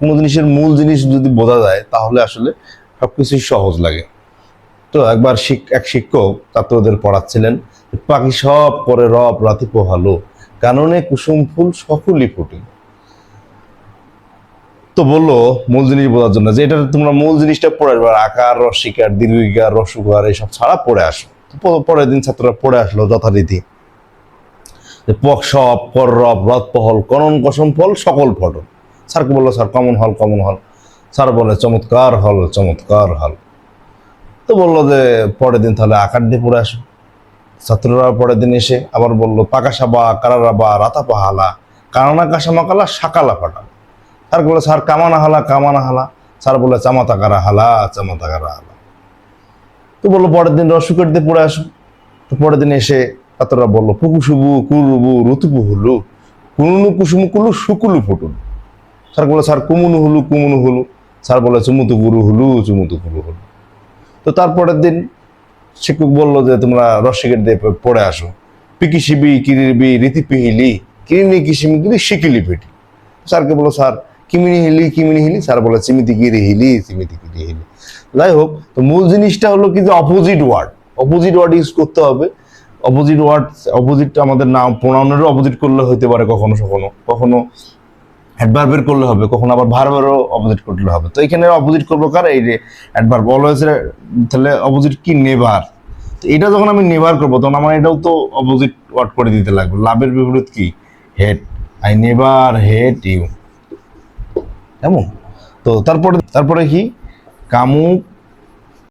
কোনো জিনিসের মূল জিনিস যদি বোঝা যায় তাহলে আসলে সবকিছুই সহজ লাগে। তো একবার এক শিক্ষক ছাত্রদের পড়াচ্ছিলেন, পাখি সব করে রব রাতি পোহালো, কাননে কুসুম ফুল সকলই ফুটিল। তো বললো মূল জিনিস বোঝার জন্য যে এটা তোমরা মূল জিনিসটা পড়ে আসবে, আকার রসিকার দীর্ঘিকার রসুকার এইসব ছাড়া পড়ে আসো। পরের দিন ছাত্ররা পড়ে আসলো যথারীতি, পক সব পর রব রথ পহল কনন কসম ফল সকল ফটল। স্যারকে বললো, স্যার কমন হল কমন হল। স্যার বলে চমৎকার হল চমৎকার হল। তো বললো যে পরের দিন তাহলে আকার দিয়ে পড়ে আসো। ছাত্ররা পরের দিন এসে আবার বললো পাকা সাবা কারারাবা রাতা পাহালা কানানা কাসা মাকালা সাকালা ফাটা। স্যার বলে স্যার কামানা হালা কামানা হালা। স্যার বলে চামাতা কারা হালা চামাতা কারা হালা। তো বললো পরের দিন রসুকের দিয়ে পড়ে আসো। তো পরের দিন এসে ছাত্ররা বললো পুকুসুবু কুরুবু ঋতুপু হলু কুনুনু কুসুমু কুলু শুকুলু ফুটুল। স্যার বলে স্যার কুমুনু হলু কুমুনু হলু। স্যার বলে চুমুতু গুরু হলু চুমুতু কুলু হলু। তো তারপরের দিন শিক্ষক বললো যে তোমরা রসিকের দিয়ে পড়ে আসো, পিকিসিবি কিরিবি রীতি পিহিলি কিরিনি কিসিমি কিরি শিকিলি পিটি। স্যারকে বলো স্যার কিমিনি হিলি কিমিনি হিলি। স্যার বলে চিমিতি কিরি হিলি চিমিতি কিরি হিলি। যাই হোক, তো মূল জিনিসটা হলো কি যে অপোজিট ওয়ার্ড ইউজ করতে হবে। অপোজিট আমাদের নাম প্রোনাউনেরও অপোজিট করলে হইতে পারে, কখনো অ্যাডভার্বের করলে হবে, কখনো আবার ভার্বেরও অপোজিট করলে হবে। তো এখানে অপোজিট করবো কার, এই যে অ্যাডভার্ব অলওয়েজ, তাহলে অপোজিট কি নেভার। তো এটা যখন আমি নেভার করবো তখন আমার এটাও তো অপোজিট ওয়ার্ড করে দিতে লাগবে। লাভের বিপরীত কি, হেট। আই নেভার হেট ইউ, এমন। তো তারপরে কি, কামুক